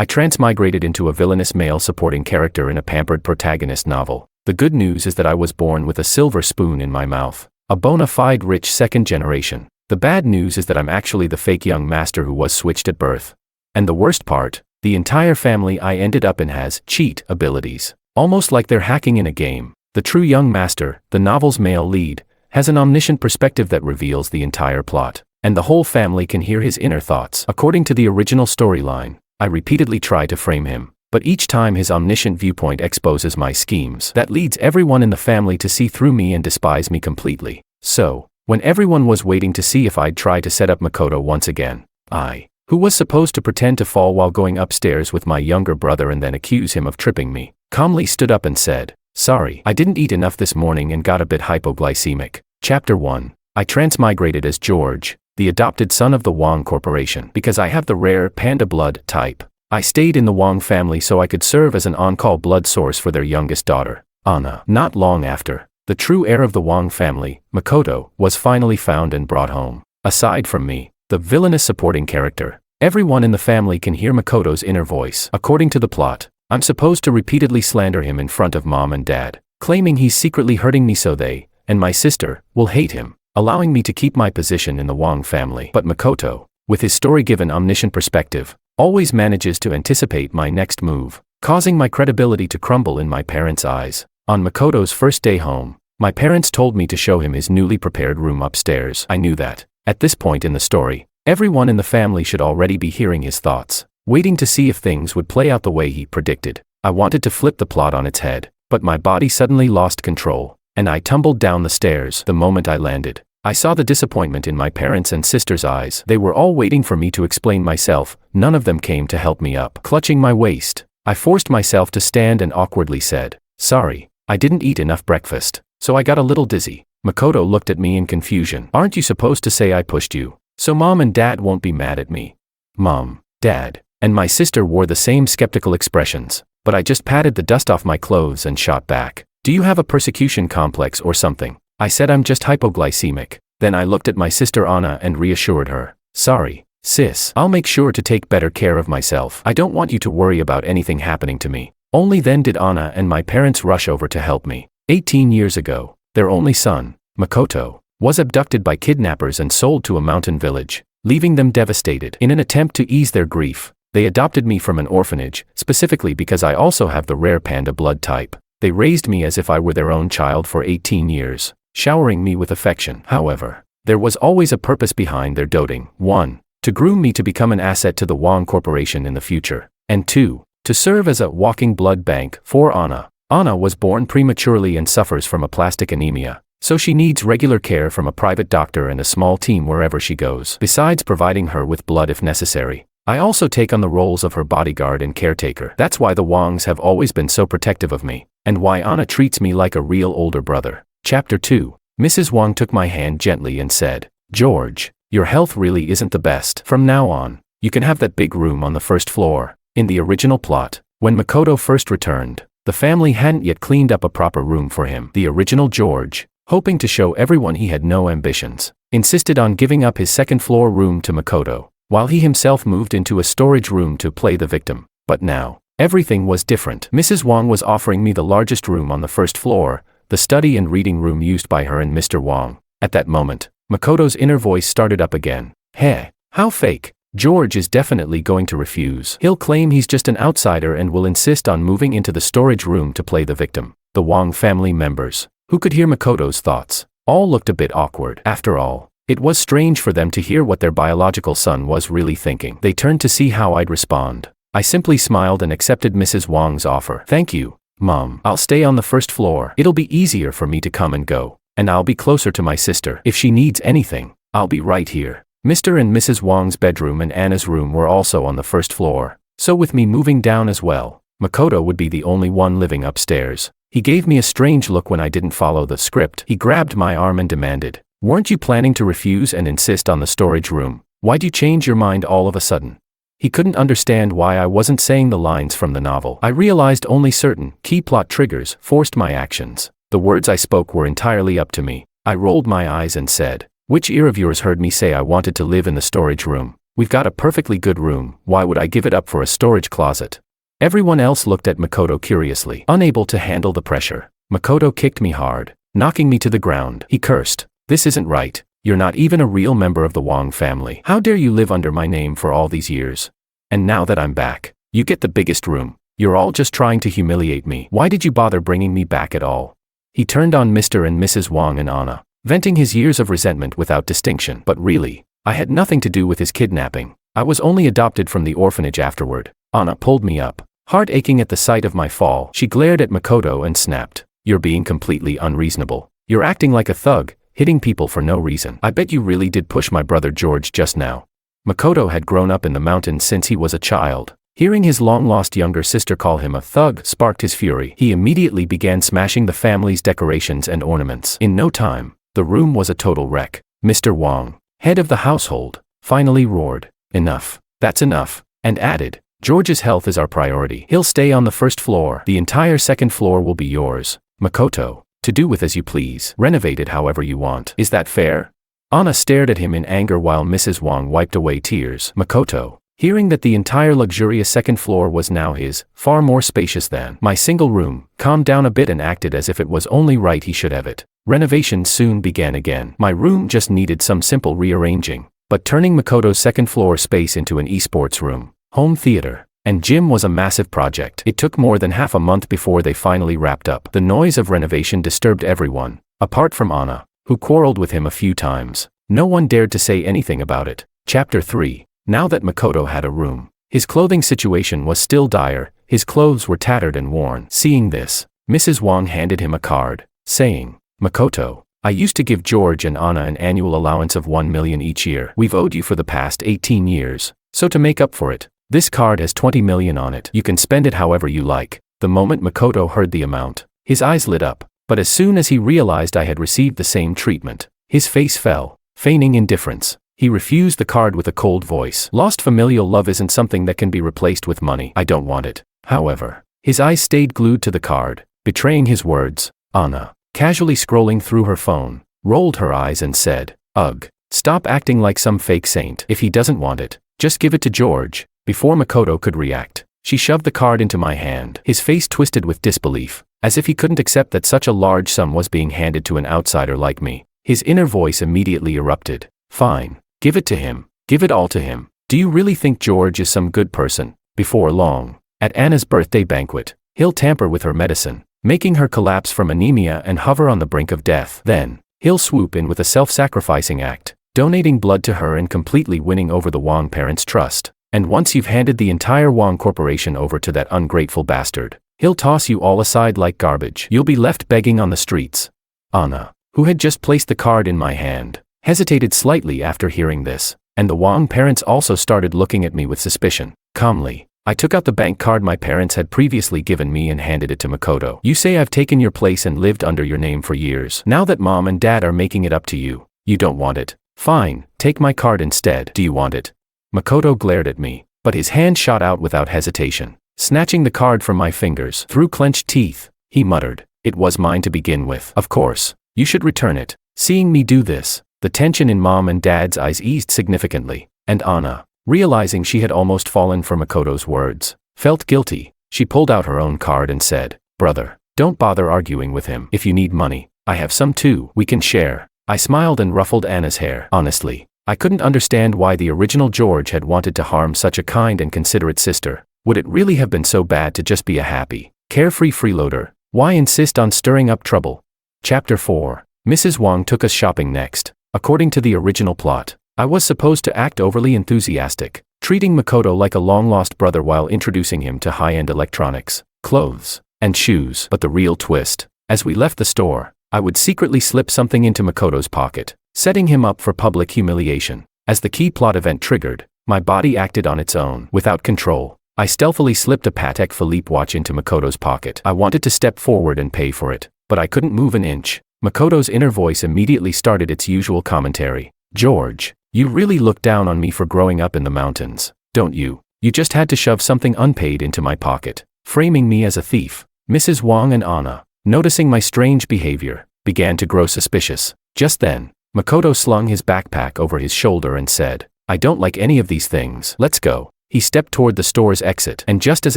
I transmigrated into a villainous male supporting character in a pampered protagonist novel. The good news is that I was born with a silver spoon in my mouth. A bona fide rich second generation. The bad news is that I'm actually the fake young master who was switched at birth. And the worst part, the entire family I ended up in has cheat abilities. Almost like they're hacking in a game. The true young master, the novel's male lead, has an omniscient perspective that reveals the entire plot. And the whole family can hear his inner thoughts. According to the original storyline, I repeatedly try to frame him. But each time his omniscient viewpoint exposes my schemes. That leads everyone in the family to see through me and despise me completely. So, when everyone was waiting to see if I'd try to set up Makoto once again, I, who was supposed to pretend to fall while going upstairs with my younger brother and then accuse him of tripping me, calmly stood up and said, "Sorry, I didn't eat enough this morning and got a bit hypoglycemic." Chapter 1. I transmigrated as George, the adopted son of the Wong Corporation. Because I have the rare panda blood type, I stayed in the Wong family so I could serve as an on-call blood source for their youngest daughter, Anna. Not long after, the true heir of the Wong family, Makoto, was finally found and brought home. Aside from me, the villainous supporting character, everyone in the family can hear Makoto's inner voice. According to the plot, I'm supposed to repeatedly slander him in front of mom and dad, claiming he's secretly hurting me so they, and my sister, will hate him, allowing me to keep my position in the Wong family. But Makoto, with his story-given omniscient perspective, always manages to anticipate my next move, causing my credibility to crumble in my parents' eyes. On Makoto's first day home, my parents told me to show him his newly prepared room upstairs. I knew that, at this point in the story, everyone in the family should already be hearing his thoughts, waiting to see if things would play out the way he predicted. I wanted to flip the plot on its head, but my body suddenly lost control, and I tumbled down the stairs. The moment I landed, I saw the disappointment in my parents' and sister's eyes. They were all waiting for me to explain myself. None of them came to help me up. Clutching my waist, I forced myself to stand and awkwardly said, "Sorry, I didn't eat enough breakfast, so I got a little dizzy." Makoto looked at me in confusion. "Aren't you supposed to say I pushed you? So mom and dad won't be mad at me?" Mom, dad, and my sister wore the same skeptical expressions, but I just patted the dust off my clothes and shot back. "Do you have a persecution complex or something?" I said, "I'm just hypoglycemic." Then I looked at my sister Anna and reassured her. "Sorry, sis. I'll make sure to take better care of myself. I don't want you to worry about anything happening to me." Only then did Anna and my parents rush over to help me. 18 years ago, their only son, Makoto, was abducted by kidnappers and sold to a mountain village, leaving them devastated. In an attempt to ease their grief, they adopted me from an orphanage, specifically because I also have the rare panda blood type. They raised me as if I were their own child for 18 years. Showering me with affection. However, there was always a purpose behind their doting. 1. To groom me to become an asset to the Wong Corporation in the future. And 2. To serve as a walking blood bank for Anna. Anna was born prematurely and suffers from aplastic anemia, so she needs regular care from a private doctor and a small team wherever she goes. Besides providing her with blood if necessary, I also take on the roles of her bodyguard and caretaker. That's why the Wongs have always been so protective of me, and why Anna treats me like a real older brother. Chapter 2. Mrs. Wong took my hand gently and said, "George, your health really isn't the best. From now on, you can have that big room on the first floor." In the original plot, when Makoto first returned, the family hadn't yet cleaned up a proper room for him. The original George, hoping to show everyone he had no ambitions, insisted on giving up his second-floor room to Makoto, while he himself moved into a storage room to play the victim. But now, everything was different. Mrs. Wong was offering me the largest room on the first floor, the study and reading room used by her and Mr. Wong. At that moment, Makoto's inner voice started up again. "Hey, how fake. George is definitely going to refuse. He'll claim he's just an outsider and will insist on moving into the storage room to play the victim." The Wong family members, who could hear Makoto's thoughts, all looked a bit awkward. After all, it was strange for them to hear what their biological son was really thinking. They turned to see how I'd respond. I simply smiled and accepted Mrs. Wong's offer. "Thank you, Mom. I'll stay on the first floor. It'll be easier for me to come and go, and I'll be closer to my sister. If she needs anything, I'll be right here." Mr. and Mrs. Wong's bedroom and Anna's room were also on the first floor, so with me moving down as well, Makoto would be the only one living upstairs. He gave me a strange look when I didn't follow the script. He grabbed my arm and demanded, "Weren't you planning to refuse and insist on the storage room? Why'd you change your mind all of a sudden?" He couldn't understand why I wasn't saying the lines from the novel. I realized only certain key plot triggers forced my actions. The words I spoke were entirely up to me. I rolled my eyes and said, "Which ear of yours heard me say I wanted to live in the storage room?" We've got a perfectly good room, why would I give it up for a storage closet? Everyone else looked at Makoto curiously, unable to handle the pressure. Makoto kicked me hard, knocking me to the ground. He cursed. This isn't right. You're not even a real member of the Wong family. How dare you live under my name for all these years? And now that I'm back, you get the biggest room. You're all just trying to humiliate me. Why did you bother bringing me back at all? He turned on Mr. and Mrs. Wong and Anna, venting his years of resentment without distinction. But really, I had nothing to do with his kidnapping. I was only adopted from the orphanage afterward. Anna pulled me up. Heart aching at the sight of my fall, she glared at Makoto and snapped. You're being completely unreasonable. You're acting like a thug, hitting people for no reason. I bet you really did push my brother George just now. Makoto had grown up in the mountains since he was a child. Hearing his long-lost younger sister call him a thug sparked his fury. He immediately began smashing the family's decorations and ornaments. In no time, the room was a total wreck. Mr. Wong, head of the household, finally roared, "Enough. That's enough," and added, "George's health is our priority. He'll stay on the first floor. The entire second floor will be yours. Makoto, to do with as you please. Renovate it however you want. Is that fair?" Anna stared at him in anger while Mrs. Wong wiped away tears. Makoto, hearing that the entire luxurious second floor was now his, far more spacious than my single room, calmed down a bit and acted as if it was only right he should have it. Renovation soon began again. My room just needed some simple rearranging, but turning Makoto's second floor space into an esports room, home theater, and gym was a massive project. It took more than half a month before they finally wrapped up. The noise of renovation disturbed everyone, apart from Anna, who quarreled with him a few times. No one dared to say anything about it. Chapter 3. Now that Makoto had a room, his clothing situation was still dire. His clothes were tattered and worn. Seeing this, Mrs. Wong handed him a card, saying, "Makoto, I used to give George and Anna an annual allowance of 1 million each year. We've owed you for the past 18 years. So to make up for it, this card has 20 million on it. You can spend it however you like." The moment Makoto heard the amount, his eyes lit up, but as soon as he realized I had received the same treatment, his face fell, feigning indifference. He refused the card with a cold voice. Lost familial love isn't something that can be replaced with money. I don't want it. However, his eyes stayed glued to the card, betraying his words. Anna, casually scrolling through her phone, rolled her eyes and said, "Ugh, stop acting like some fake saint. If he doesn't want it, just give it to George." Before Makoto could react, she shoved the card into my hand. His face twisted with disbelief, as if he couldn't accept that such a large sum was being handed to an outsider like me. His inner voice immediately erupted. "Fine. Give it to him. Give it all to him. Do you really think George is some good person? Before long, at Anna's birthday banquet, he'll tamper with her medicine, making her collapse from anemia and hover on the brink of death. Then, he'll swoop in with a self-sacrificing act, donating blood to her and completely winning over the Wong parents' trust. And once you've handed the entire Wong Corporation over to that ungrateful bastard, he'll toss you all aside like garbage. You'll be left begging on the streets." Anna, who had just placed the card in my hand, hesitated slightly after hearing this, and the Wong parents also started looking at me with suspicion. Calmly, I took out the bank card my parents had previously given me and handed it to Makoto. "You say I've taken your place and lived under your name for years. Now that Mom and Dad are making it up to you, you don't want it. Fine, take my card instead. Do you want it?" Makoto glared at me, but his hand shot out without hesitation. Snatching the card from my fingers through clenched teeth, he muttered, "It was mine to begin with. Of course, you should return it." Seeing me do this, the tension in Mom and Dad's eyes eased significantly, and Anna, realizing she had almost fallen for Makoto's words, felt guilty. She pulled out her own card and said, "Brother, don't bother arguing with him. If you need money, I have some too. We can share." I smiled and ruffled Anna's hair. Honestly, I couldn't understand why the original George had wanted to harm such a kind and considerate sister. Would it really have been so bad to just be a happy, carefree freeloader? Why insist on stirring up trouble? Chapter 4. Mrs. Wong took us shopping next. According to the original plot, I was supposed to act overly enthusiastic, treating Makoto like a long-lost brother while introducing him to high-end electronics, clothes, and shoes. But the real twist, as we left the store, I would secretly slip something into Makoto's pocket, setting him up for public humiliation. As the key plot event triggered, my body acted on its own. Without control, I stealthily slipped a Patek Philippe watch into Makoto's pocket. I wanted to step forward and pay for it, but I couldn't move an inch. Makoto's inner voice immediately started its usual commentary. "George, you really look down on me for growing up in the mountains, don't you? You just had to shove something unpaid into my pocket, framing me as a thief." Mrs. Wong and Anna, noticing my strange behavior, began to grow suspicious. Just then, Makoto slung his backpack over his shoulder and said, I don't like any of these things. Let's go. He stepped toward the store's exit, and just as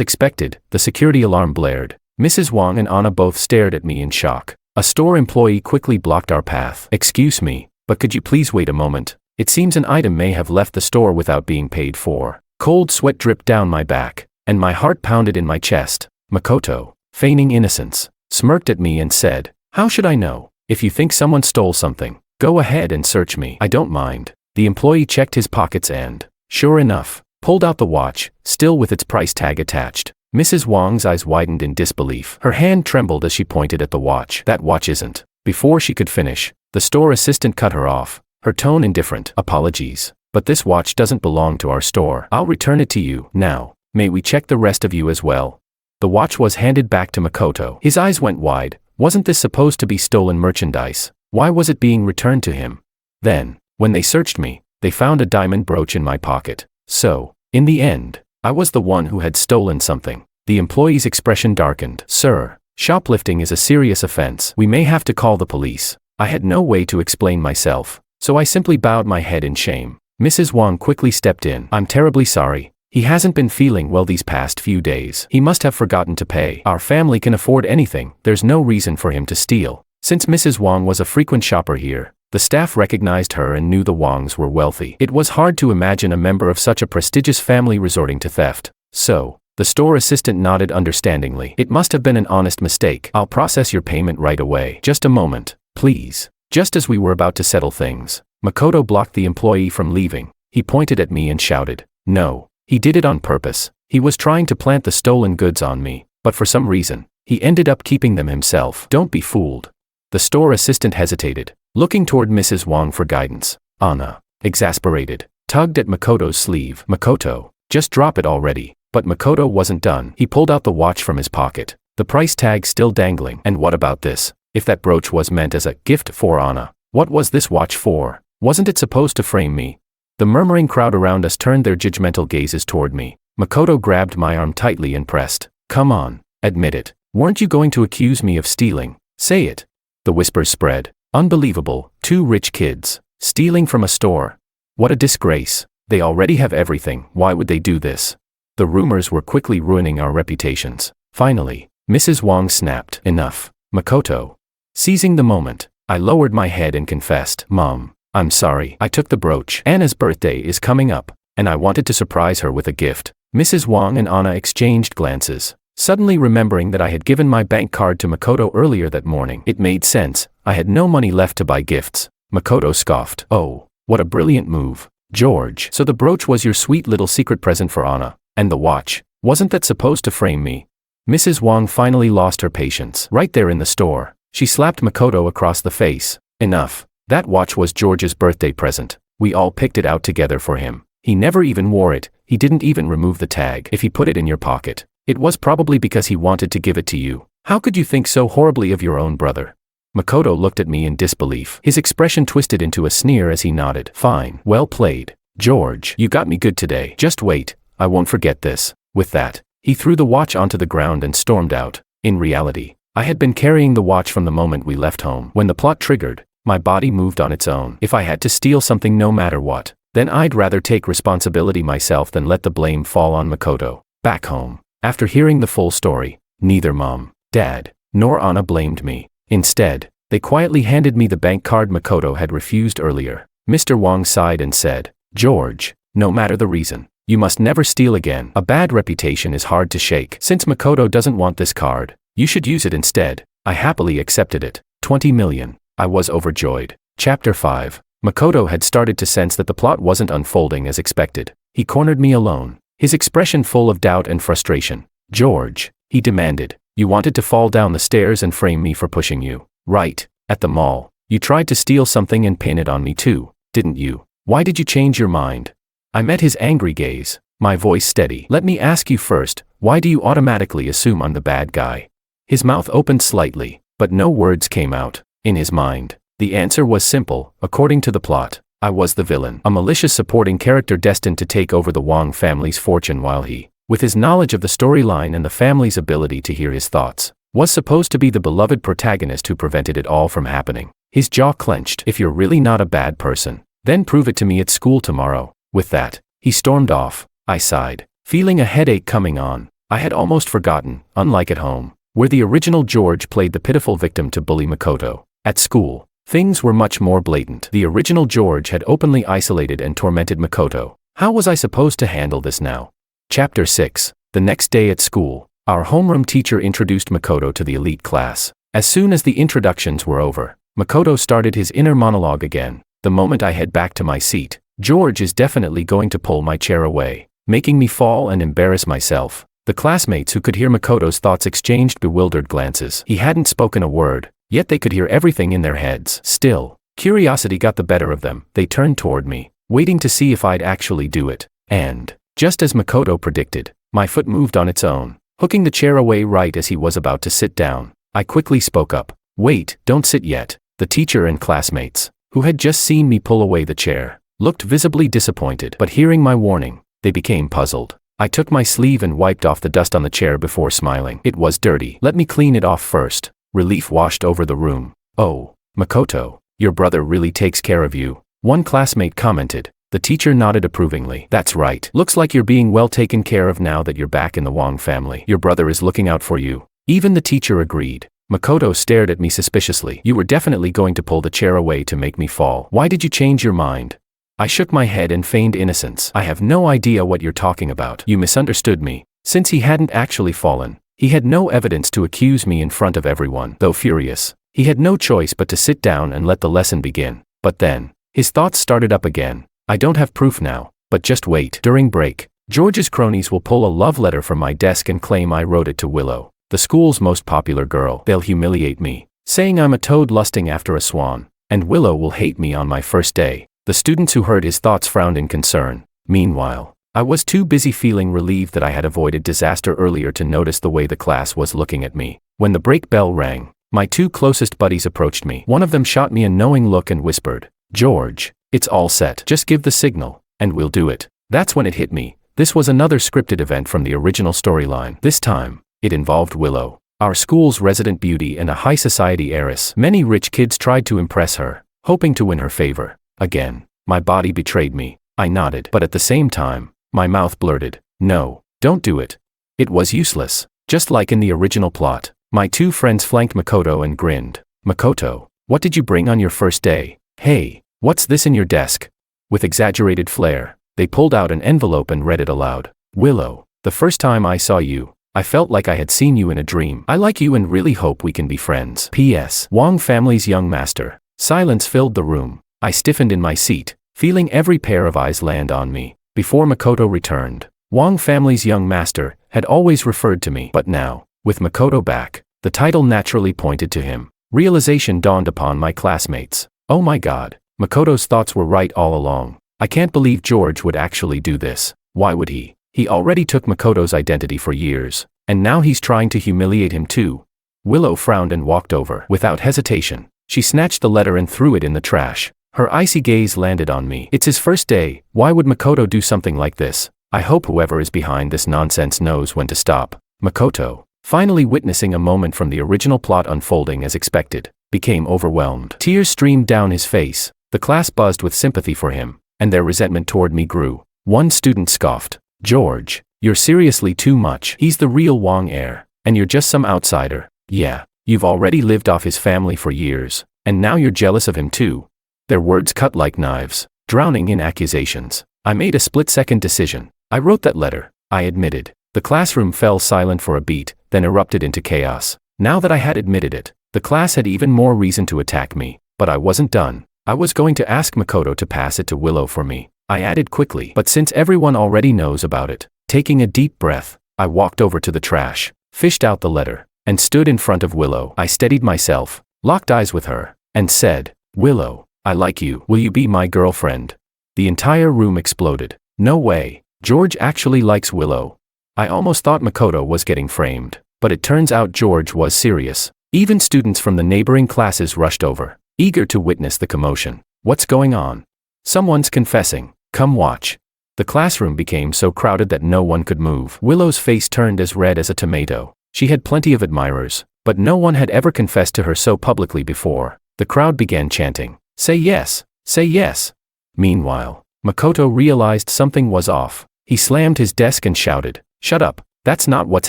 expected, the security alarm blared. Mrs. Wang and Anna both stared at me in shock. A store employee quickly blocked our path. Excuse me, but could you please wait a moment? It seems an item may have left the store without being paid for. Cold sweat dripped down my back, and my heart pounded in my chest. Makoto, feigning innocence, smirked at me and said, "How should I know? If you think someone stole something, go ahead and search me. I don't mind." The employee checked his pockets and, sure enough, pulled out the watch, still with its price tag attached. Mrs. Wang's eyes widened in disbelief. Her hand trembled as she pointed at the watch. "That watch isn't." Before she could finish, the store assistant cut her off, her tone indifferent. "Apologies, but this watch doesn't belong to our store. I'll return it to you. Now, may we check the rest of you as well?" The watch was handed back to Makoto. His eyes went wide. Wasn't this supposed to be stolen merchandise? Why was it being returned to him? Then, when they searched me, they found a diamond brooch in my pocket. So, in the end, I was the one who had stolen something. The employee's expression darkened. "Sir, shoplifting is a serious offense. We may have to call the police." I had no way to explain myself, so I simply bowed my head in shame. Mrs. Wang quickly stepped in. "I'm terribly sorry. He hasn't been feeling well these past few days. He must have forgotten to pay. Our family can afford anything. There's no reason for him to steal." Since Mrs. Wang was a frequent shopper here, the staff recognized her and knew the Wangs were wealthy. It was hard to imagine a member of such a prestigious family resorting to theft. So, the store assistant nodded understandingly. "It must have been an honest mistake. I'll process your payment right away. Just a moment, please." Just as we were about to settle things, Makoto blocked the employee from leaving. He pointed at me and shouted, "No, he did it on purpose. He was trying to plant the stolen goods on me, but for some reason, he ended up keeping them himself. Don't be fooled." The store assistant hesitated, looking toward Mrs. Wang for guidance. Anna, exasperated, tugged at Makoto's sleeve. "Makoto, just drop it already." But Makoto wasn't done. He pulled out the watch from his pocket, the price tag still dangling. "And what about this? If that brooch was meant as a gift for Anna, what was this watch for? Wasn't it supposed to frame me?" The murmuring crowd around us turned their judgmental gazes toward me. Makoto grabbed my arm tightly and pressed. "Come on, admit it. Weren't you going to accuse me of stealing? Say it." The whispers spread. "Unbelievable, 2 rich kids, stealing from a store. What a disgrace. They already have everything, why would they do this?" The rumors were quickly ruining our reputations. Finally, Mrs. Wang snapped, "Enough, Makoto." Seizing the moment, I lowered my head and confessed, "Mom, I'm sorry. I took the brooch. Anna's birthday is coming up, and I wanted to surprise her with a gift." Mrs. Wang and Anna exchanged glances, suddenly remembering that I had given my bank card to Makoto earlier that morning. It made sense. I had no money left to buy gifts. Makoto scoffed. "Oh, what a brilliant move, George. So the brooch was your sweet little secret present for Anna. And the watch, wasn't that supposed to frame me?" Mrs. Wang finally lost her patience. Right there in the store, she slapped Makoto across the face. "Enough. That watch was George's birthday present. We all picked it out together for him. He never even wore it. He didn't even remove the tag. If he put it in your pocket, it was probably because he wanted to give it to you. How could you think so horribly of your own brother?" Makoto looked at me in disbelief. His expression twisted into a sneer as he nodded. "Fine. Well played, George. You got me good today. Just wait. I won't forget this." With that, he threw the watch onto the ground and stormed out. In reality, I had been carrying the watch from the moment we left home. When the plot triggered, my body moved on its own. If I had to steal something no matter what, then I'd rather take responsibility myself than let the blame fall on Makoto. Back home, after hearing the full story, neither Mom, Dad, nor Anna blamed me. Instead, they quietly handed me the bank card Makoto had refused earlier. Mr. Wang sighed and said, "George, no matter the reason, you must never steal again. A bad reputation is hard to shake. Since Makoto doesn't want this card, you should use it instead." I happily accepted it. 20 million. I was overjoyed. Chapter 5. Makoto had started to sense that the plot wasn't unfolding as expected. He cornered me alone, his expression full of doubt and frustration. "George," he demanded, "you wanted to fall down the stairs and frame me for pushing you, right? At the mall, you tried to steal something and pin it on me too, didn't you? Why did you change your mind?" I met his angry gaze, my voice steady. "Let me ask you first, why do you automatically assume I'm the bad guy?" His mouth opened slightly, but no words came out. In his mind, the answer was simple. According to the plot, I was the villain, a malicious supporting character destined to take over the Wang family's fortune while he, with his knowledge of the storyline and the family's ability to hear his thoughts, was supposed to be the beloved protagonist who prevented it all from happening. His jaw clenched. "If you're really not a bad person, then prove it to me at school tomorrow." With that, he stormed off. I sighed, feeling a headache coming on. I had almost forgotten, unlike at home, where the original George played the pitiful victim to bully Makoto. At school, things were much more blatant. The original George had openly isolated and tormented Makoto. How was I supposed to handle this now? Chapter 6. The next day at school, our homeroom teacher introduced Makoto to the elite class. As soon as the introductions were over, Makoto started his inner monologue again. The moment I head back to my seat, George is definitely going to pull my chair away, making me fall and embarrass myself. The classmates who could hear Makoto's thoughts exchanged bewildered glances. He hadn't spoken a word, yet they could hear everything in their heads. Still, curiosity got the better of them. They turned toward me, waiting to see if I'd actually do it. And, just as Makoto predicted, my foot moved on its own, hooking the chair away right as he was about to sit down. I quickly spoke up. Wait, don't sit yet. The teacher and classmates, who had just seen me pull away the chair, looked visibly disappointed. But hearing my warning, they became puzzled. I took my sleeve and wiped off the dust on the chair before smiling. It was dirty. Let me clean it off first. Relief washed over the room. Oh, Makoto, your brother really takes care of you, one classmate commented. The teacher nodded approvingly. That's right. Looks like you're being well taken care of now that you're back in the Wong family. Your brother is looking out for you. Even the teacher agreed. Makoto stared at me suspiciously. You were definitely going to pull the chair away to make me fall. Why did you change your mind? I shook my head and feigned innocence. I have no idea what you're talking about. You misunderstood me. Since he hadn't actually fallen, he had no evidence to accuse me in front of everyone. Though furious, he had no choice but to sit down and let the lesson begin. But then, his thoughts started up again. I don't have proof now, but just wait. During break, George's cronies will pull a love letter from my desk and claim I wrote it to Willow, the school's most popular girl. They'll humiliate me, saying I'm a toad lusting after a swan, and Willow will hate me on my first day. The students who heard his thoughts frowned in concern. Meanwhile, I was too busy feeling relieved that I had avoided disaster earlier to notice the way the class was looking at me. When the break bell rang, my two closest buddies approached me. One of them shot me a knowing look and whispered, George, it's all set. Just give the signal, and we'll do it. That's when it hit me. This was another scripted event from the original storyline. This time, it involved Willow, our school's resident beauty and a high society heiress. Many rich kids tried to impress her, hoping to win her favor. Again, my body betrayed me. I nodded, but at the same time, my mouth blurted, no, don't do it. It was useless. Just like in the original plot, my two friends flanked Makoto and grinned. Makoto, what did you bring on your first day? Hey, what's this in your desk? With exaggerated flair, they pulled out an envelope and read it aloud. Willow, the first time I saw you, I felt like I had seen you in a dream. I like you and really hope we can be friends. P.S. Wong family's young master. Silence filled the room. I stiffened in my seat, feeling every pair of eyes land on me. Before Makoto returned, Wong family's young master had always referred to me. But now, with Makoto back, the title naturally pointed to him. Realization dawned upon my classmates. Oh my god, Makoto's thoughts were right all along. I can't believe George would actually do this. Why would he? He already took Makoto's identity for years, and now he's trying to humiliate him too. Willow frowned and walked over. Without hesitation, she snatched the letter and threw it in the trash. Her icy gaze landed on me. It's his first day. Why would Makoto do something like this? I hope whoever is behind this nonsense knows when to stop. Makoto, finally witnessing a moment from the original plot unfolding as expected, became overwhelmed. Tears streamed down his face. The class buzzed with sympathy for him, and their resentment toward me grew. One student scoffed. George, you're seriously too much. He's the real Wong heir, and you're just some outsider. Yeah, you've already lived off his family for years, and now you're jealous of him too. Their words cut like knives, drowning in accusations. I made a split-second decision. I wrote that letter, I admitted. The classroom fell silent for a beat, then erupted into chaos. Now that I had admitted it, the class had even more reason to attack me. But I wasn't done. I was going to ask Makoto to pass it to Willow for me. I added quickly. But since everyone already knows about it, taking a deep breath, I walked over to the trash, fished out the letter, and stood in front of Willow. I steadied myself, locked eyes with her, and said, Willow, I like you. Will you be my girlfriend? The entire room exploded. No way. George actually likes Willow. I almost thought Makoto was getting framed, but it turns out George was serious. Even students from the neighboring classes rushed over, eager to witness the commotion. What's going on? Someone's confessing. Come watch. The classroom became so crowded that no one could move. Willow's face turned as red as a tomato. She had plenty of admirers, but no one had ever confessed to her so publicly before. The crowd began chanting, "Say yes, say yes." Meanwhile, Makoto realized something was off. He slammed his desk and shouted, "Shut up, that's not what's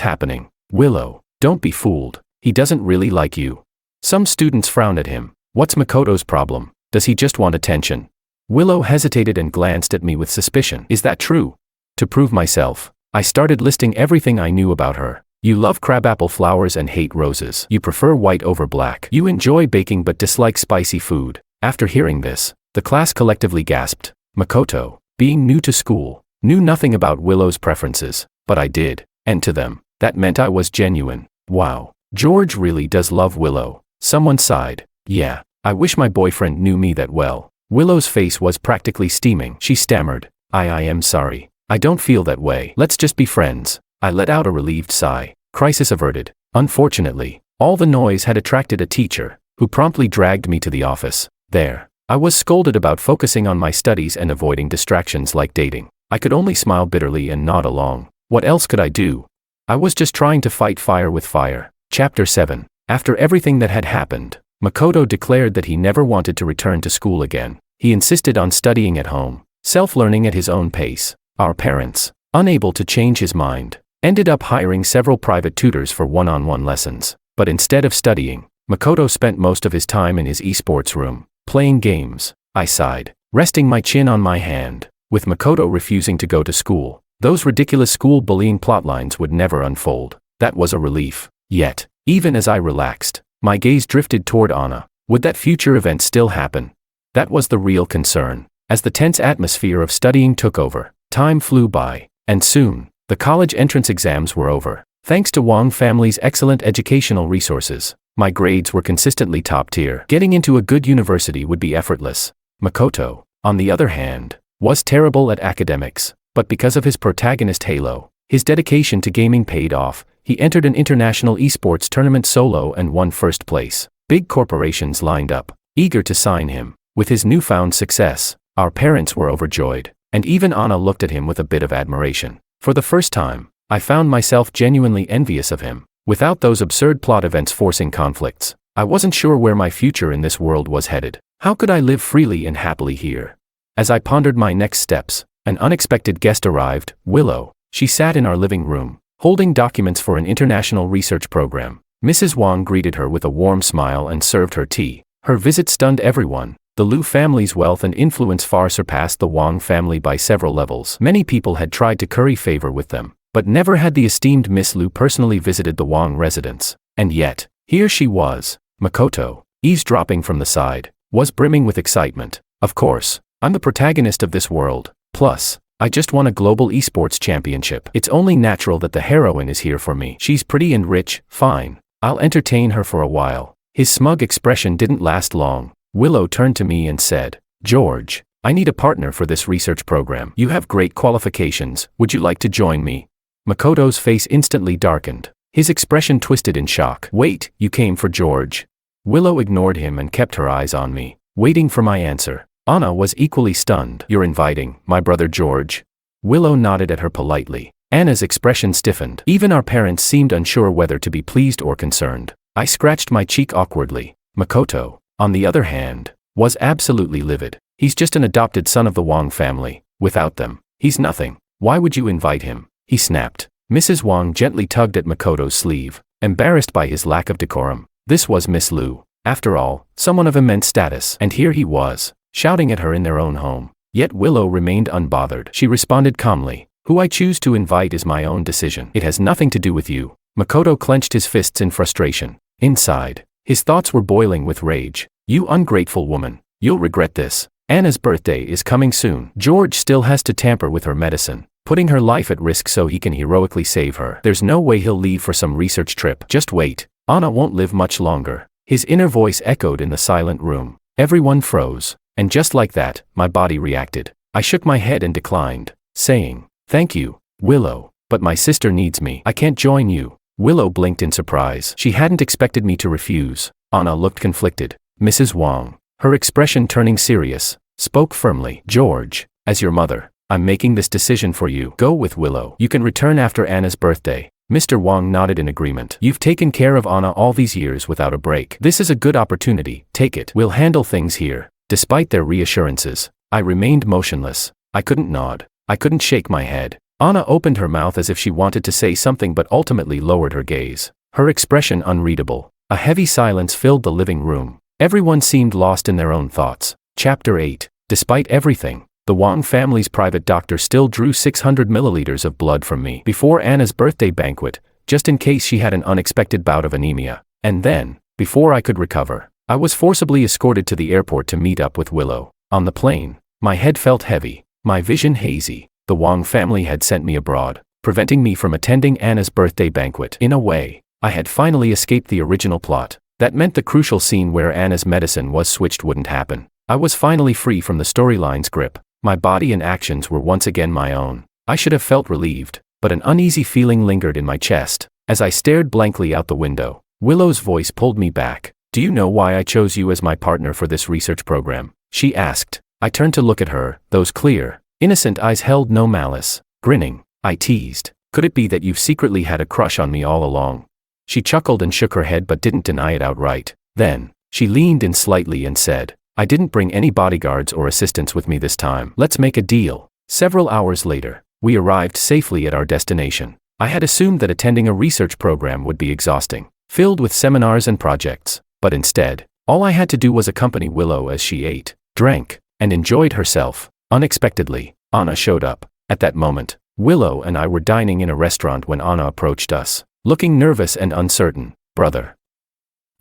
happening. Willow, don't be fooled. He doesn't really like you." Some students frowned at him. What's Makoto's problem? Does he just want attention? Willow hesitated and glanced at me with suspicion. Is that true? To prove myself, I started listing everything I knew about her. You love crabapple flowers and hate roses. You prefer white over black. You enjoy baking but dislike spicy food. After hearing this, the class collectively gasped. Makoto, being new to school, knew nothing about Willow's preferences, but I did, and to them, that meant I was genuine. Wow, George really does love Willow. Someone sighed. Yeah, I wish my boyfriend knew me that well. Willow's face was practically steaming. She stammered, I am sorry. I don't feel that way. Let's just be friends. I let out a relieved sigh. Crisis averted. Unfortunately, all the noise had attracted a teacher, who promptly dragged me to the office. There, I was scolded about focusing on my studies and avoiding distractions like dating. I could only smile bitterly and nod along. What else could I do? I was just trying to fight fire with fire. Chapter 7. After everything that had happened, Makoto declared that he never wanted to return to school again. He insisted on studying at home, self-learning at his own pace. Our parents, unable to change his mind, ended up hiring several private tutors for one-on-one lessons. But instead of studying, Makoto spent most of his time in his esports room, playing games. I sighed, resting my chin on my hand. With Makoto refusing to go to school, those ridiculous school bullying plotlines would never unfold. That was a relief. Yet, even as I relaxed, my gaze drifted toward Anna. Would that future event still happen? That was the real concern. As the tense atmosphere of studying took over, time flew by, and soon, the college entrance exams were over. Thanks to Wang family's excellent educational resources, my grades were consistently top tier. Getting into a good university would be effortless. Makoto, on the other hand, was terrible at academics, but because of his protagonist halo, his dedication to gaming paid off. He entered an international esports tournament solo and won first place. Big corporations lined up, eager to sign him. With his newfound success, our parents were overjoyed, and even Anna looked at him with a bit of admiration. For the first time, I found myself genuinely envious of him. Without those absurd plot events forcing conflicts, I wasn't sure where my future in this world was headed. How could I live freely and happily here? As I pondered my next steps, an unexpected guest arrived, Willow. She sat in our living room, holding documents for an international research program. Mrs. Wang greeted her with a warm smile and served her tea. Her visit stunned everyone. The Liu family's wealth and influence far surpassed the Wang family by several levels. Many people had tried to curry favor with them, but never had the esteemed Miss Liu personally visited the Wang residence. And yet, here she was. Makoto, eavesdropping from the side, was brimming with excitement. Of course, I'm the protagonist of this world. Plus, I just won a global esports championship. It's only natural that the heroine is here for me. She's pretty and rich. Fine. I'll entertain her for a while. His smug expression didn't last long. Willow turned to me and said, George, I need a partner for this research program. You have great qualifications. Would you like to join me? Makoto's face instantly darkened. His expression twisted in shock. Wait, you came for George? Willow ignored him and kept her eyes on me, waiting for my answer. Anna was equally stunned. You're inviting my brother George? Willow nodded at her politely. Anna's expression stiffened. Even our parents seemed unsure whether to be pleased or concerned. I scratched my cheek awkwardly. Makoto, on the other hand, was absolutely livid. He's just an adopted son of the Wang family. Without them, he's nothing. Why would you invite him? He snapped. Mrs. Wang gently tugged at Makoto's sleeve, embarrassed by his lack of decorum. This was Miss Liu, after all, someone of immense status. And here he was, shouting at her in their own home. Yet Willow remained unbothered. She responded calmly, who I choose to invite is my own decision. It has nothing to do with you. Makoto clenched his fists in frustration. Inside, his thoughts were boiling with rage. You ungrateful woman, you'll regret this. Anna's birthday is coming soon. George still has to tamper with her medicine, putting her life at risk so he can heroically save her. There's no way he'll leave for some research trip. Just wait. Anna won't live much longer. His inner voice echoed in the silent room. Everyone froze. And just like that, my body reacted. I shook my head and declined, saying, Thank you, Willow, but my sister needs me. I can't join you. Willow blinked in surprise. She hadn't expected me to refuse. Anna looked conflicted. Mrs. Wang, her expression turning serious, spoke firmly. George, as your mother, I'm making this decision for you. Go with Willow. You can return after Anna's birthday. Mr. Wang nodded in agreement. You've taken care of Anna all these years without a break. This is a good opportunity. Take it. We'll handle things here. Despite their reassurances, I remained motionless. I couldn't nod. I couldn't shake my head. Anna opened her mouth as if she wanted to say something but ultimately lowered her gaze. Her expression unreadable. A heavy silence filled the living room. Everyone seemed lost in their own thoughts. Chapter 8. Despite everything, the Wang family's private doctor still drew 600 milliliters of blood from me before Anna's birthday banquet, just in case she had an unexpected bout of anemia. And then, before I could recover, I was forcibly escorted to the airport to meet up with Willow. On the plane, my head felt heavy, my vision hazy. The Wang family had sent me abroad, preventing me from attending Anna's birthday banquet. In a way, I had finally escaped the original plot. That meant the crucial scene where Anna's medicine was switched wouldn't happen. I was finally free from the storyline's grip. My body and actions were once again my own. I should have felt relieved, but an uneasy feeling lingered in my chest. As I stared blankly out the window, Willow's voice pulled me back. "Do you know why I chose you as my partner for this research program?" she asked. I turned to look at her. Those clear, innocent eyes held no malice. Grinning, I teased, "Could it be that you've secretly had a crush on me all along?" She chuckled and shook her head but didn't deny it outright. Then, she leaned in slightly and said, "I didn't bring any bodyguards or assistants with me this time. Let's make a deal." Several hours later, we arrived safely at our destination. I had assumed that attending a research program would be exhausting, filled with seminars and projects, but instead, all I had to do was accompany Willow as she ate, drank, and enjoyed herself. Unexpectedly, Anna showed up. At that moment, Willow and I were dining in a restaurant when Anna approached us, looking nervous and uncertain. "Brother."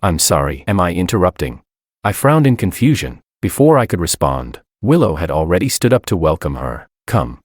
"I'm sorry, am I interrupting?" I frowned in confusion. Before I could respond, Willow had already stood up to welcome her. Come,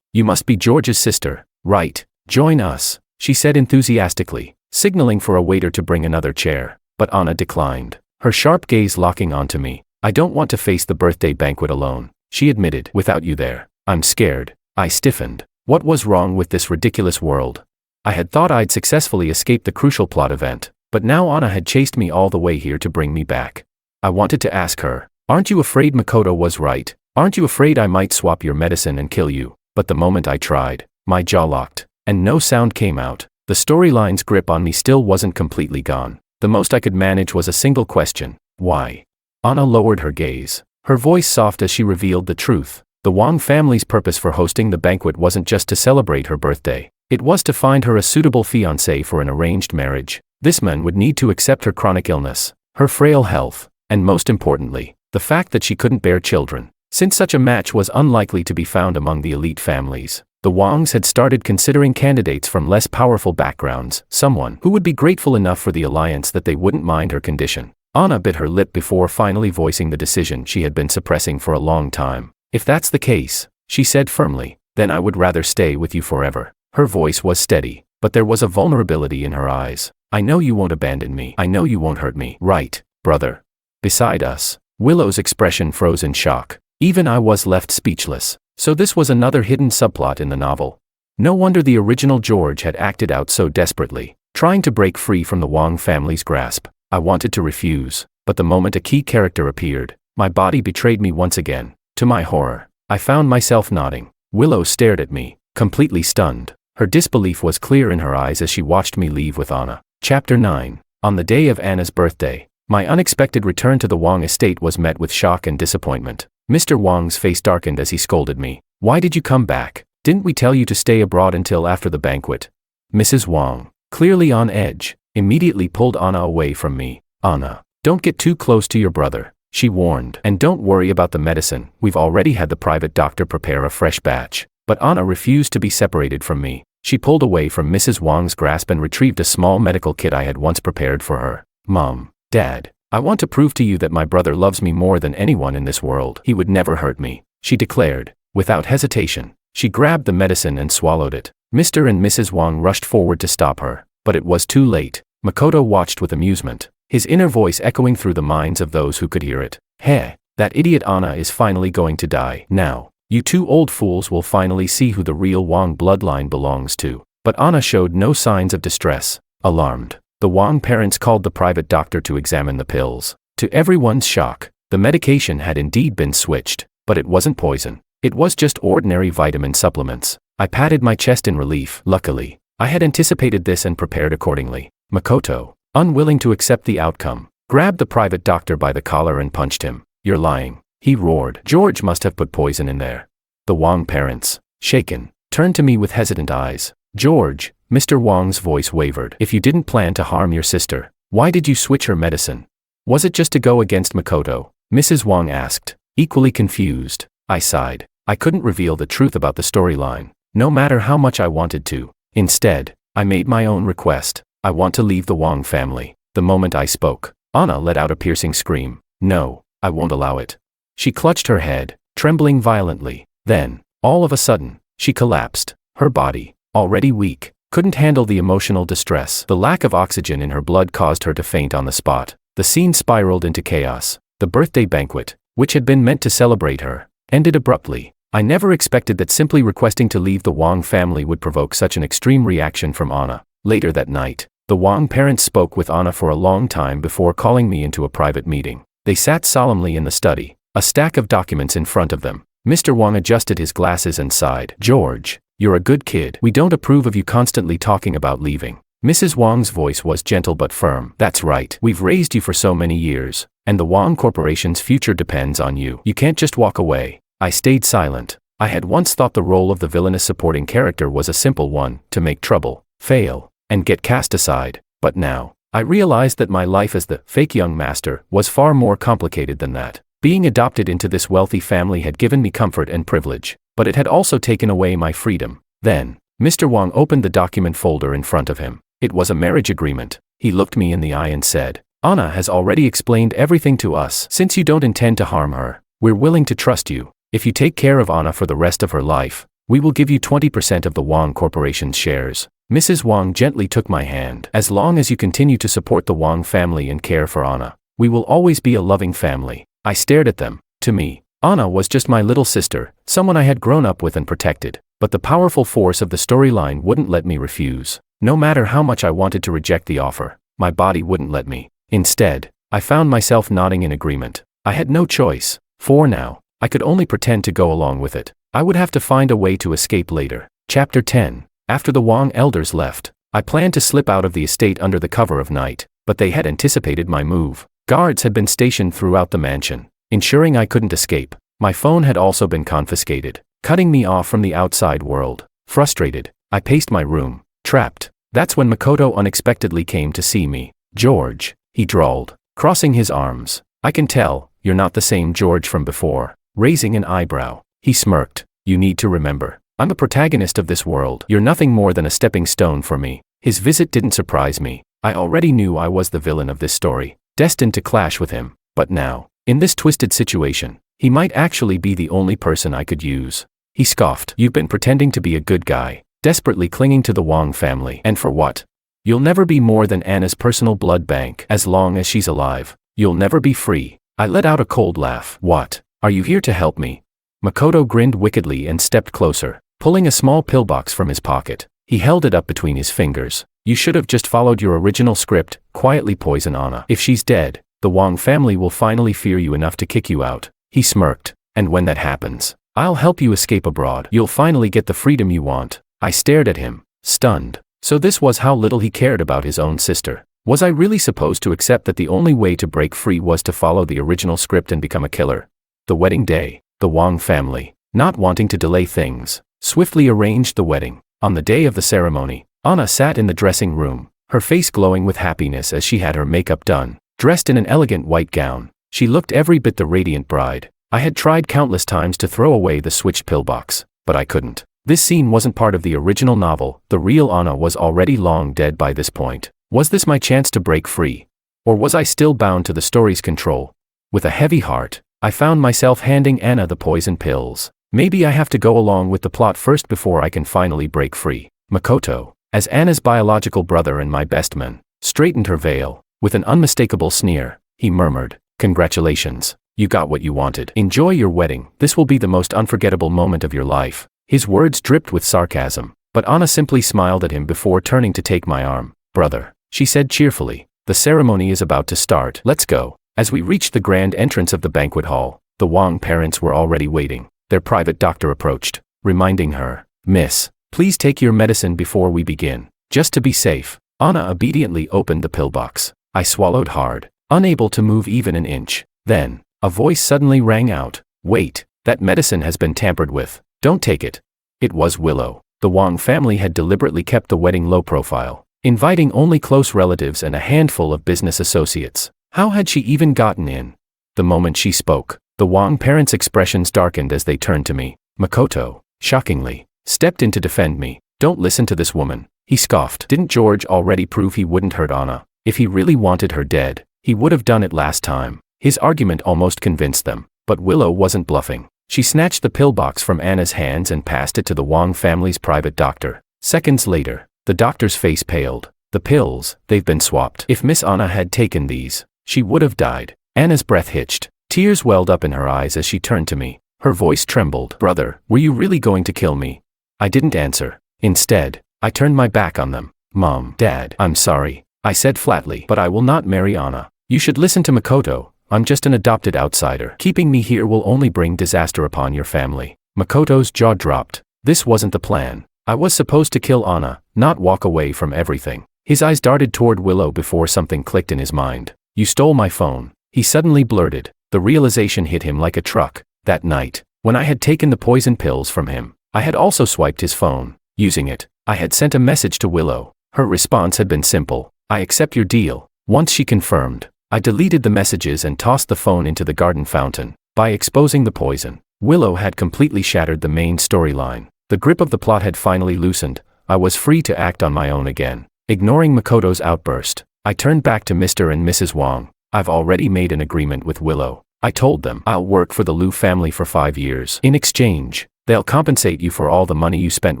you must be George's sister, right? Join us," she said enthusiastically, signaling for a waiter to bring another chair. But Anna declined, her sharp gaze locking onto me. "I don't want to face the birthday banquet alone," she admitted. "Without you there, I'm scared." I stiffened. What was wrong with this ridiculous world? I had thought I'd successfully escaped the crucial plot event, but now Anna had chased me all the way here to bring me back. I wanted to ask her, "Aren't you afraid Makoto was right? Aren't you afraid I might swap your medicine and kill you?" But the moment I tried, my jaw locked, and no sound came out. The storyline's grip on me still wasn't completely gone. The most I could manage was a single question: why? Anna lowered her gaze, her voice soft as she revealed the truth. The Wang family's purpose for hosting the banquet wasn't just to celebrate her birthday. It was to find her a suitable fiancé for an arranged marriage. This man would need to accept her chronic illness, her frail health, and most importantly, the fact that she couldn't bear children. Since such a match was unlikely to be found among the elite families, the Wangs had started considering candidates from less powerful backgrounds, someone who would be grateful enough for the alliance that they wouldn't mind her condition. Anna bit her lip before finally voicing the decision she had been suppressing for a long time. "If that's the case," she said firmly, "then I would rather stay with you forever." Her voice was steady, but there was a vulnerability in her eyes. "I know you won't abandon me. I know you won't hurt me. Right, brother?" Beside us, Willow's expression froze in shock. Even I was left speechless. So this was another hidden subplot in the novel. No wonder the original George had acted out so desperately, trying to break free from the Wang family's grasp. I wanted to refuse, but the moment a key character appeared, my body betrayed me once again. To my horror, I found myself nodding. Willow stared at me, completely stunned. Her disbelief was clear in her eyes as she watched me leave with Anna. Chapter 9. On the day of Anna's birthday, my unexpected return to the Wang estate was met with shock and disappointment. Mr. Wang's face darkened as he scolded me. "Why did you come back? Didn't we tell you to stay abroad until after the banquet?" Mrs. Wang, clearly on edge, immediately pulled Anna away from me. "Anna, don't get too close to your brother," she warned. "And don't worry about the medicine, we've already had the private doctor prepare a fresh batch." But Anna refused to be separated from me. She pulled away from Mrs. Wang's grasp and retrieved a small medical kit I had once prepared for her. "Mom, Dad, I want to prove to you that my brother loves me more than anyone in this world. He would never hurt me," she declared. Without hesitation, she grabbed the medicine and swallowed it. Mr. and Mrs. Wang rushed forward to stop her, but it was too late. Makoto watched with amusement, his inner voice echoing through the minds of those who could hear it. "Heh, that idiot Anna is finally going to die. Now, you two old fools will finally see who the real Wang bloodline belongs to." But Anna showed no signs of distress. Alarmed, the Wang parents called the private doctor to examine the pills. To everyone's shock, the medication had indeed been switched, but it wasn't poison. It was just ordinary vitamin supplements. I patted my chest in relief. Luckily, I had anticipated this and prepared accordingly. Makoto, unwilling to accept the outcome, grabbed the private doctor by the collar and punched him. "You're lying," he roared. "George must have put poison in there." The Wang parents, shaken, turned to me with hesitant eyes. George, Mr. Wang's voice wavered. If you didn't plan to harm your sister, why did you switch her medicine? Was it just to go against Makoto? Mrs. Wang asked, equally confused. I sighed. I couldn't reveal the truth about the storyline, no matter how much I wanted to. Instead, I made my own request. I want to leave the Wang family. The moment I spoke, Anna let out a piercing scream. No, I won't allow it. She clutched her head, trembling violently. Then, all of a sudden, she collapsed. Her body, already weak, couldn't handle the emotional distress. The lack of oxygen in her blood caused her to faint on the spot. The scene spiraled into chaos. The birthday banquet, which had been meant to celebrate her, ended abruptly. I never expected that simply requesting to leave the Wang family would provoke such an extreme reaction from Anna. Later that night, the Wang parents spoke with Anna for a long time before calling me into a private meeting. They sat solemnly in the study, a stack of documents in front of them. Mr. Wang adjusted his glasses and sighed. George, you're a good kid. We don't approve of you constantly talking about leaving. Mrs. Wang's voice was gentle but firm. That's right. We've raised you for so many years, and the Wang Corporation's future depends on you. You can't just walk away. I stayed silent. I had once thought the role of the villainous supporting character was a simple one, to make trouble, fail, and get cast aside. But now, I realized that my life as the fake young master was far more complicated than that. Being adopted into this wealthy family had given me comfort and privilege, but it had also taken away my freedom. Then, Mr. Wang opened the document folder in front of him. It was a marriage agreement. He looked me in the eye and said, Anna has already explained everything to us. Since you don't intend to harm her, we're willing to trust you. If you take care of Anna for the rest of her life, we will give you 20% of the Wang Corporation's shares. Mrs. Wang gently took my hand. As long as you continue to support the Wang family and care for Anna, we will always be a loving family. I stared at them. To me, Anna was just my little sister, someone I had grown up with and protected, but the powerful force of the storyline wouldn't let me refuse. No matter how much I wanted to reject the offer, my body wouldn't let me. Instead, I found myself nodding in agreement. I had no choice. For now, I could only pretend to go along with it. I would have to find a way to escape later. Chapter 10. After the Wang elders left, I planned to slip out of the estate under the cover of night, but they had anticipated my move. Guards had been stationed throughout the mansion, ensuring I couldn't escape. My phone had also been confiscated, cutting me off from the outside world. Frustrated, I paced my room, trapped. That's when Makoto unexpectedly came to see me. George, he drawled, crossing his arms. I can tell, you're not the same George from before. Raising an eyebrow, he smirked. You need to remember, I'm a protagonist of this world. You're nothing more than a stepping stone for me. His visit didn't surprise me. I already knew I was the villain of this story, destined to clash with him. But now, in this twisted situation, he might actually be the only person I could use. He scoffed. You've been pretending to be a good guy, desperately clinging to the Wang family. And for what? You'll never be more than Anna's personal blood bank. As long as she's alive, you'll never be free. I let out a cold laugh. What? Are you here to help me? Makoto grinned wickedly and stepped closer, pulling a small pillbox from his pocket. He held it up between his fingers. You should have just followed your original script, quietly poison Anna. If she's dead, the Wang family will finally fear you enough to kick you out. He smirked. And when that happens, I'll help you escape abroad. You'll finally get the freedom you want. I stared at him, stunned. So this was how little he cared about his own sister. Was I really supposed to accept that the only way to break free was to follow the original script and become a killer? The wedding day, the Wang family, not wanting to delay things, swiftly arranged the wedding. On the day of the ceremony, Anna sat in the dressing room, her face glowing with happiness as she had her makeup done. Dressed in an elegant white gown, she looked every bit the radiant bride. I had tried countless times to throw away the switched pillbox, but I couldn't. This scene wasn't part of the original novel. The real Anna was already long dead by this point. Was this my chance to break free? Or was I still bound to the story's control? With a heavy heart, I found myself handing Anna the poison pills. Maybe I have to go along with the plot first before I can finally break free. Makoto, as Anna's biological brother and my best man, straightened her veil. With an unmistakable sneer, he murmured, "Congratulations, you got what you wanted. Enjoy your wedding. This will be the most unforgettable moment of your life." His words dripped with sarcasm, but Anna simply smiled at him before turning to take my arm. "Brother," she said cheerfully, "the ceremony is about to start. Let's go." As we reached the grand entrance of the banquet hall, the Wang parents were already waiting. Their private doctor approached, reminding her, "Miss, please take your medicine before we begin, just to be safe." Anna obediently opened the pillbox. I swallowed hard, unable to move even an inch. Then, a voice suddenly rang out, "Wait, that medicine has been tampered with." Don't take it. It was Willow. The Wang family had deliberately kept the wedding low profile, inviting only close relatives and a handful of business associates. How had she even gotten in? The moment she spoke, the Wang parents' expressions darkened as they turned to me. Makoto, shockingly, stepped in to defend me. Don't listen to this woman, he scoffed. Didn't George already prove he wouldn't hurt Anna? If he really wanted her dead, he would have done it last time. His argument almost convinced them, but Willow wasn't bluffing. She snatched the pill box from Anna's hands and passed it to the Wang family's private doctor. Seconds later, the doctor's face paled. The pills, they've been swapped. If Miss Anna had taken these, she would have died. Anna's breath hitched. Tears welled up in her eyes as she turned to me. Her voice trembled. Brother, were you really going to kill me? I didn't answer. Instead, I turned my back on them. Mom, Dad, I'm sorry, I said flatly, but I will not marry Anna. You should listen to Makoto. I'm just an adopted outsider. Keeping me here will only bring disaster upon your family. Makoto's jaw dropped. This wasn't the plan. I was supposed to kill Anna, not walk away from everything. His eyes darted toward Willow before something clicked in his mind. You stole my phone, he suddenly blurted. The realization hit him like a truck. That night, when I had taken the poison pills from him, I had also swiped his phone. Using it, I had sent a message to Willow. Her response had been simple. I accept your deal. Once she confirmed, I deleted the messages and tossed the phone into the garden fountain. By exposing the poison, Willow had completely shattered the main storyline. The grip of the plot had finally loosened. I was free to act on my own again. Ignoring Makoto's outburst, I turned back to Mr. and Mrs. Wang. I've already made an agreement with Willow. I told them I'll work for the Liu family for 5 years. In exchange, they'll compensate you for all the money you spent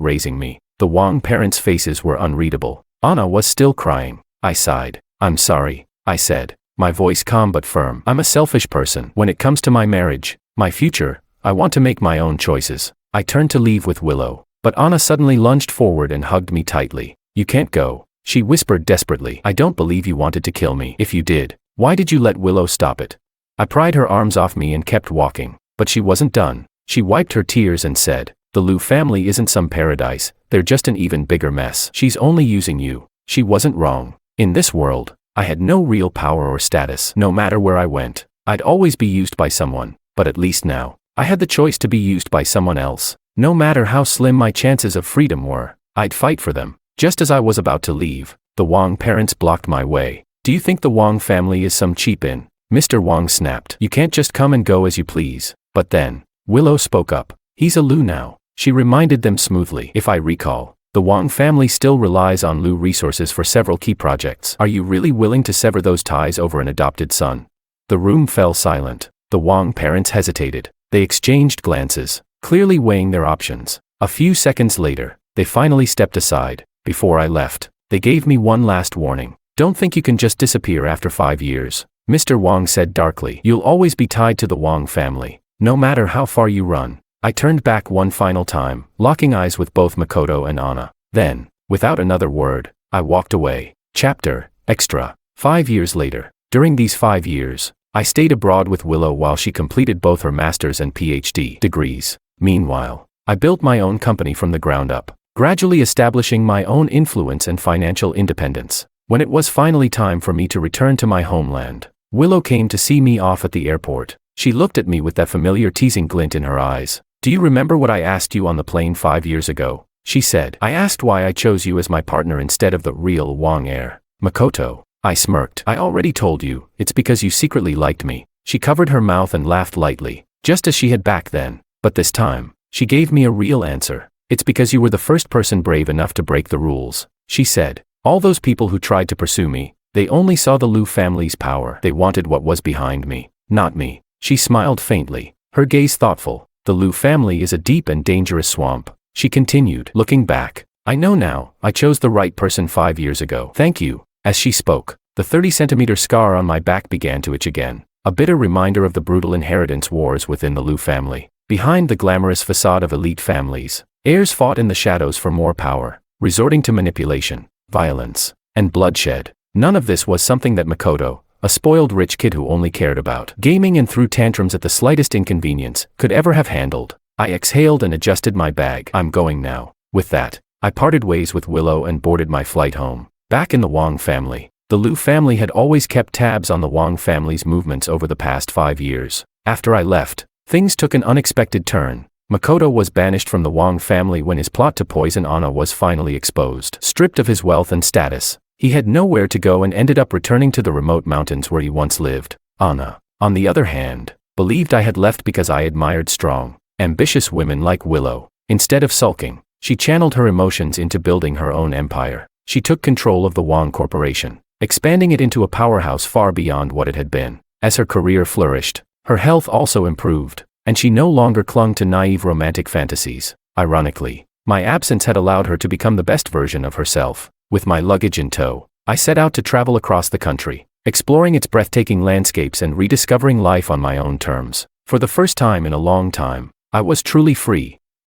raising me. The Wang parents' faces were unreadable. Anna was still crying. I sighed. I'm sorry, I said, my voice calm but firm. I'm a selfish person. When it comes to my marriage, my future, I want to make my own choices. I turned to leave with Willow, but Anna suddenly lunged forward and hugged me tightly. You can't go, she whispered desperately. I don't believe you wanted to kill me. If you did, why did you let Willow stop it? I pried her arms off me and kept walking, but she wasn't done. She wiped her tears and said, the Liu family isn't some paradise, they're just an even bigger mess. She's only using you. She wasn't wrong. In this world, I had no real power or status. No matter where I went, I'd always be used by someone, but at least now, I had the choice to be used by someone else. No matter how slim my chances of freedom were, I'd fight for them. Just as I was about to leave, the Wang parents blocked my way. Do you think the Wang family is some cheap-in? Mr. Wang snapped. You can't just come and go as you please. But then, Willow spoke up. He's a Liu now. She reminded them smoothly. If I recall, the Wang family still relies on Liu resources for several key projects. Are you really willing to sever those ties over an adopted son? The room fell silent. The Wang parents hesitated. They exchanged glances, clearly weighing their options. A few seconds later, they finally stepped aside. Before I left, they gave me one last warning. Don't think you can just disappear after 5 years. Mr. Wang said darkly. You'll always be tied to the Wang family, no matter how far you run. I turned back one final time, locking eyes with both Makoto and Anna. Then, without another word, I walked away. Chapter Extra. 5 years later. During these 5 years, I stayed abroad with Willow while she completed both her master's and PhD degrees. Meanwhile, I built my own company from the ground up, gradually establishing my own influence and financial independence. When it was finally time for me to return to my homeland, Willow came to see me off at the airport. She looked at me with that familiar teasing glint in her eyes. Do you remember what I asked you on the plane 5 years ago? She said. I asked why I chose you as my partner instead of the real Wang heir. Makoto. I smirked. I already told you, it's because you secretly liked me. She covered her mouth and laughed lightly, just as she had back then. But this time, she gave me a real answer. It's because you were the first person brave enough to break the rules, she said. All those people who tried to pursue me, they only saw the Liu family's power. They wanted what was behind me, not me. She smiled faintly, her gaze thoughtful. The Liu family is a deep and dangerous swamp, she continued. Looking back, I know now, I chose the right person 5 years ago. Thank you. As she spoke, the 30-centimeter scar on my back began to itch again, a bitter reminder of the brutal inheritance wars within the Liu family. Behind the glamorous facade of elite families, heirs fought in the shadows for more power, resorting to manipulation, violence, and bloodshed. None of this was something that Makoto, a spoiled rich kid who only cared about gaming and threw tantrums at the slightest inconvenience, could ever have handled. I exhaled and adjusted my bag. I'm going now. With that, I parted ways with Willow and boarded my flight home. Back in the Wang family, the Liu family had always kept tabs on the Wang family's movements over the past 5 years. After I left, things took an unexpected turn. Makoto was banished from the Wang family when his plot to poison Anna was finally exposed. Stripped of his wealth and status, he had nowhere to go and ended up returning to the remote mountains where he once lived. Anna, on the other hand, believed I had left because I admired strong, ambitious women like Willow. Instead of sulking, she channeled her emotions into building her own empire. She took control of the Wang Corporation, expanding it into a powerhouse far beyond what it had been. As her career flourished, her health also improved, and she no longer clung to naive romantic fantasies. Ironically, my absence had allowed her to become the best version of herself. With my luggage in tow, I set out to travel across the country, exploring its breathtaking landscapes and rediscovering life on my own terms. For the first time in a long time, I was truly free,